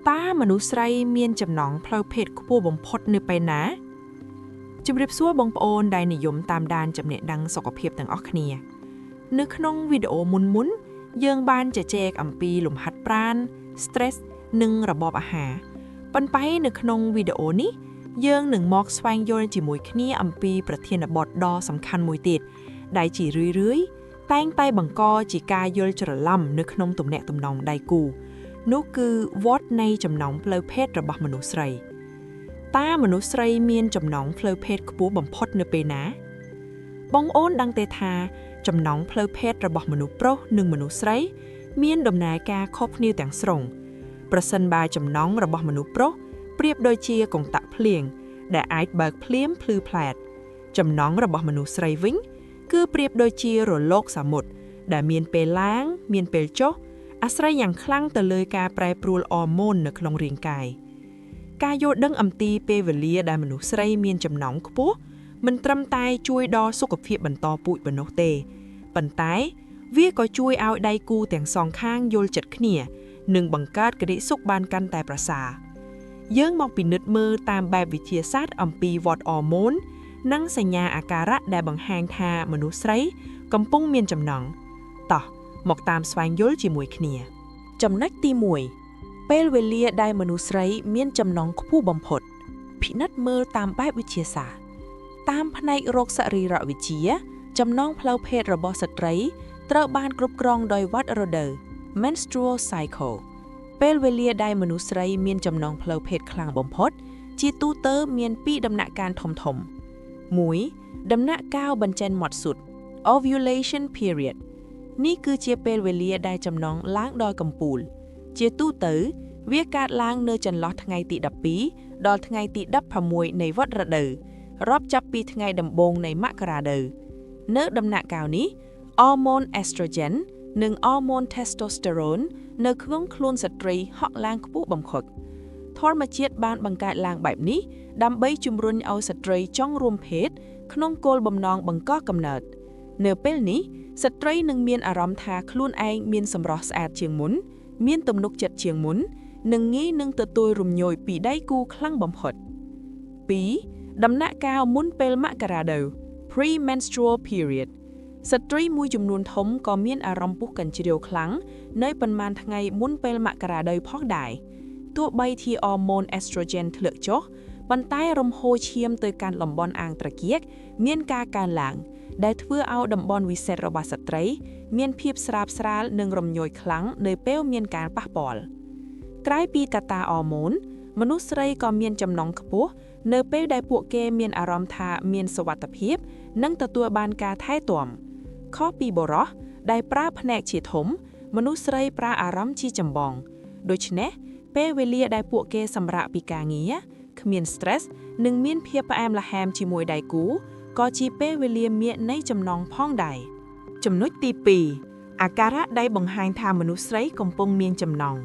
តាមនុស្ស្រីមានចំណងផ្លូវភេទខ្ពស់បំផុតនៅពេលណាជំរាបសួរបងប្អូនដែលនិយមតាមដានចំណេះដឹងសុខភាពទាំងអស់គ្នានៅក្នុងវីដេអូមុនយើងបានជជែកអំពីលំហាត់ប្រាណ stress និងរបបអាហារប៉ុន្តែនៅក្នុងវីដេអូនេះយើងនឹងមកស្វែងយល់ជាមួយគ្នាអំពីប្រធានបទដ៏សំខាន់មួយទៀតដែលជារឿយៗតែងតែបង្កជាការយល់ច្រឡំនៅក្នុងទំនាក់ទំនងដៃគូនោះគឺវដ្តនៃចំណងផ្លូវភេទរបស់មនុស្សស្រីតើមនុស្សស្រីមានចំណងផ្លូវភេទខ្ពស់បំផុតនៅពេលណាបងអូនដឹងទេថាចំណងផ្លូវភេទរបស់មនុស្សប្រុសនិងមនុស្សស្រីមានដំណើរការខុសគ្នាទាំងស្រុងប្រសិនបើចំណងរបស់មនុស្សប្រុសប្រៀបដូចជាកង្តាក់ភ្លៀងដែលអាចបើកភ្លាមភ្លឺផ្លែតចំណងរបស់មនុស្សស្រីវិញគឺប្រៀបដូចជារលកសមុទ្រដែលមានពេលឡើងមានពេលចុះអាស្រ័យយ៉ាងខ្លាំងទៅលើការប្រែប្រួលអរម៉ូននៅក្នុងរាងកាយការយល់ដឹងអំពីពេលវេលាដែលមនុស្សស្រីមានចំណងខ្ពស់មិនត្រឹមតែជួយដល់សុខភាពបន្តពូជប៉ុណ្ណោះទេប៉ុន្តែវាក៏ជួយឲ្យដៃគូទាំងសងខាងយល់ចិត្តគ្នានិងបង្កើតក្តីសុខបានកាន់តែប្រសើរយើងមកពិនិត្យមើលតាមបែបវិទ្យាសាស្ត្រអំពីវដ្តអរម៉ូននិងសញ្ញាអាការៈដែលបង្ហាញថាមនុស្សស្រីកំពុងមានចំណងតោះមកតាមស្វែងយល់ជាមួយគ្នាចំណុចទី1ពេលវេលាដែលមនុស្សស្រីមានចំណងខ្ពស់បំផុតពិនិត្យមើលតាមបែបវិទ្យាសាស្ត្រតាមផ្នែករោគសរីរវិទ្យាចំណងផ្លូវភេទរបស់ស្ត្រីត្រូវបានគ្រប់គ្រងដោយវដ្តរដូវ menstrual cycle ពេលវេលាដែលមនុស្សស្រីមានចំណងផ្លូវភេទខ្លាំងបំផុតជាទូទៅមាន2ដំណាក់កាលធំៗ1ដំណាក់កាលបញ្ចេញមាត់សុទ្ធ ovulation period នេះគឺជាពេលវេលាដែលចំណងឡើងដល់កំពូលជាទូទៅវាកើតឡើងនៅចន្លោះថ្ងៃទី12ដល់ថ្ងៃទី16នៃវដ្តរដូវរាប់ចាប់ពីថ្ងៃដំបូងនៃមករានៅដំណាក់កាលនេះអរម៉ូន estrogen និងអរម៉ូន testosterone នៅក្នុងខ្លួនស្ត្រីហក់ឡើងខ្ពស់បំផុតធម្មជាតិបានបង្កើតឡើងបែបនេះដើម្បីជំរុញឲ្យស្ត្រីចង់រួមភេទក្នុងគោលបំណងបង្កកំណើតនៅពេលនេះស្ត្រីនឹងមានអារម្មណ៍ថាខ្លួនឯងមានសម្រស់ស្អាតជាងមុនមានទំនុកចិត្តជាងមុននិងងាយនឹងទទួលរំញោចពីដៃគូខ្លាំងបំផុត2ដំណាក់កាលមុនពេលមករានៅ pre-menstrual period ស្ត្រីមួយចំនួនធំក៏មានអារម្មណ៍ពុះកញ្ជ្រៀវខ្លាំងនៅប៉ុន្មានថ្ងៃមុនពេលមករានៅផងដែរទោះបីជាអរម៉ូន estrogen ធ្លាក់ចុះប៉ុន្តែរំហូរឈាមទៅកាន់តំបន់អាងត្រគាកមានការកើនឡើងដែលធ្វើឲ្យតំបន់វិសេសរបស់ស្ត្រីមានភាពស្រាបស្រាលនិងរំញោចខ្លាំងនៅពេលមានការប៉ះពាល់ក្រៅពីកត្តាអរម៉ូនមនុស្សស្រីក៏មានចំណងខ្ពស់នៅពេលដែលពួកគេមានអារម្មណ៍ថាមានសុវត្ថិភាពនិងទទួលបានការថែទាំខុសពីបុរសដែលប្រើភ្នែកជាធំមនុស្សស្រីប្រើអារម្មណ៍ជាចម្បងដូច្នេះពេលវេលាដែលពួកគេសម្រាកពីការងារគ្មាន stress និងមានភាពផ្អែមល្ហែមជាមួយដៃគូក៏ជាពេលវេលាមាសនៃចំណងផងដែរចំណុចទី2អាការៈដែលបង្ហាញថាមនុស្សស្រីកំពុងមានចំណង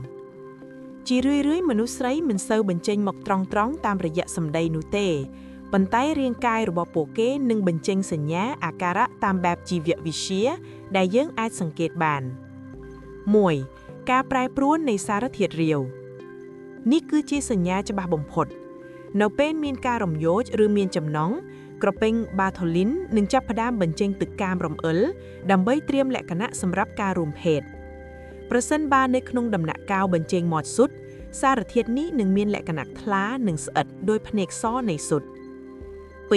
ជារឿយៗមនុស្សស្រីមិនសូវបញ្ចេញមកត្រង់តាមរយៈសម្ដីនោះទេប៉ុន្តែរាងកាយរបស់ពួកគេនឹងបញ្ចេញសញ្ញាអាការៈតាមបែបជីវវិទ្យាដែលយើងអាចសង្កេតបាន1ការប្រែប្រួលនៃសារធាតុរាវនេះគឺជាសញ្ញាច្បាស់បំផុតនៅពេលមានការរំញោចឬមានចំណងក្រពេញបាថូលីននឹងចាប់ផ្ដើមបញ្ចេញទឹកកាមរំអិលដើម្បីត្រៀមលក្ខណៈសម្រាប់ការរួមភេទប្រសិនបើនៅក្នុងដំណាក់កាលបញ្ចេញមាត់សុទ្ធសារធាតុនេះនឹងមានលក្ខណៈថ្លានិងស្អិតដោយភ្នែកសនៃសុទ្ធ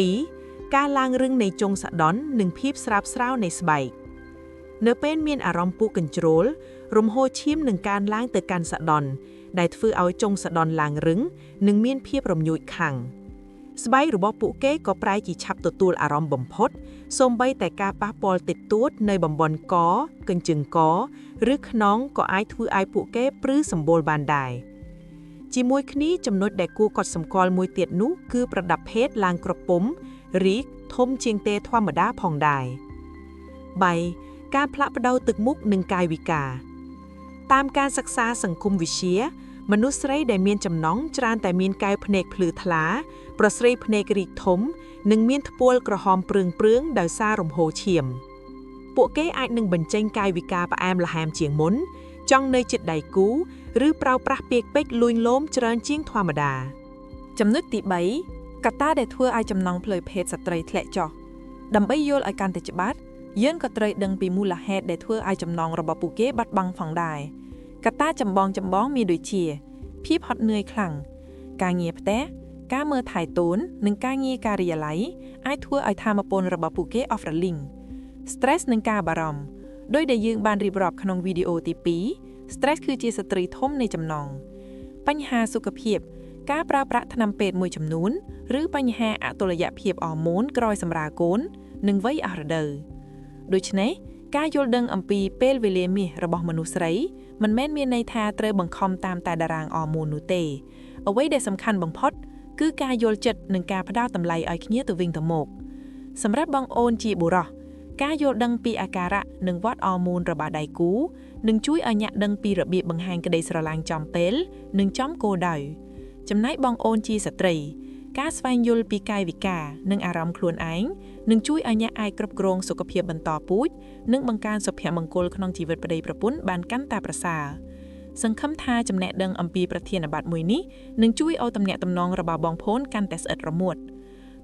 2ការឡើងរឹងនៃចុងសដន់និងភាពស្រាបស្រាវនៃស្បែកនៅពេលមានអារម្មណ៍ពុះកញ្ជ្រោលរំហូរឈាមនឹងកើនឡើងទៅកាន់សដន់ដែលធ្វើឲ្យចុងសដន់ឡើងរឹងនិងមានភាពរំញោចខ្លាំងស្បែករបស់ពួកគេក៏ប្រែជាឆាប់ទទួលអារម្មណ៍បំផុតសូម្បីតែការប៉ះពាល់តិចតួចនៅបំបន់កកញ្ជឹងកឬខ្នងក៏អាចធ្វើឲ្យពួកគេព្រឺសម្បូរបានដែរជាមួយគ្នាចំណុចដែលគួរកត់សម្គាល់មួយទៀតនោះគឺប្រដាប់ភេទឡើងក្រពុំរីកធំជាងទេធម្មតាផងដែរ3ការផ្លាក់ប្ដូរទឹកមុខនិងកាយវិការតាមការសិក្សាសង្គមវិទ្យាមនុស្សស្រីដែលមានចំណងច្រើនតែមានកែវភ្នែកភ្លឺថ្លាប្រស្រីភ្នែករីកធំនិងមានថ្ពាល់ក្រហមព្រឿងដោយសាររំហូរឈាមពួកគេអាចនឹងបញ្ចេញកាយវិការផ្អែមល្ហែមជាងមុន ចង់នៅចិត្តដៃគូឬប្រើប្រាស់ពាក្យពេចន៍លួញលោមច្រើនជាងធម្មតាចំណុចទី3កត្តាដែលធ្វើឲ្យចំណងផ្លូវភេទស្ត្រីធ្លាក់ចុះដើម្បីយល់ឲ្យកាន់តែច្បាស់យើងក៏ត្រូវដឹងពីមូលហេតុដែលធ្វើឲ្យចំណងរបស់ពួកគេបាត់បង់ផងដែរកត្តាចម្បងមានដូចជាភាពហត់នឿយខ្លាំងការងារផ្ទះការមើលថែតូននិងការងារការិយាល័យអាចធ្វើឲ្យថាមពលរបស់ពួកគេ off rolling stress និងការបារម្ភដោយដែលយើងបានរៀបរាប់ក្នុងវីដេអូទី2 stress គឺជាសត្រូវធំនៃចំណងបញ្ហាសុខភាពការប្រើប្រាស់ថ្នាំពេទ្យមួយចំនួនឬបញ្ហាអតុល្យភាពអរម៉ូនក្រោយសម្រាលកូននិងវ័យអស់រដូវដូច្នេះការយល់ដឹងអំពីពេលវេលាមាសរបស់មនុស្សស្រីមិនមែនមានន័យថាត្រូវបង្ខំតាមតែតារាងអរម៉ូននោះទេអ្វីដែលសំខាន់បំផុតគឺការយល់ចិត្តនិងការផ្ដល់តម្លៃឲ្យគ្នាទៅវិញទៅមកសម្រាប់បងអូនជាបុរសការយល់ដឹងពីអាការៈនិងវដ្តអរម៉ូនរបស់ដៃគូនឹងជួយឲ្យអ្នកដឹងពីរបៀបបង្ហាញក្តីស្រឡាញ់ចំពេលនិងចំគោលដៅចំណែកបងអូនជាស្ត្រីការស្វែងយល់ពីកាយវិការនិងអារម្មណ៍ខ្លួនឯងនឹងជួយឲ្យអ្នកអាចគ្រប់គ្រងសុខភាពបន្តពូជនិងបង្កើនសុភមង្គលក្នុងជីវិតប្តីប្រពន្ធបានកាន់តែប្រសើរសង្ឃឹមថាចំណេះដឹងអំពីប្រធានបទមួយនេះនឹងជួយឲ្យទំនាក់ទំនងរបស់បងប្អូនកាន់តែស្អិតរមួត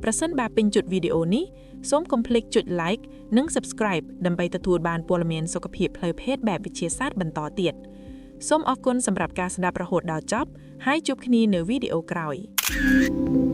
ប្រសិនបើពេញចិត្តវីដេអូនេះសូមកុំភ្លេចចុច like និង subscribe ដើម្បីទទួលបានព័ត៌មានសុខភាពផ្លូវភេទបែបវិទ្យាសាស្ត្របន្តទៀតសូមអរគុណសម្រាប់ការស្ដាប់រហូតដល់ចប់ហើយជួបគ្នានៅវីដេអូក្រោយ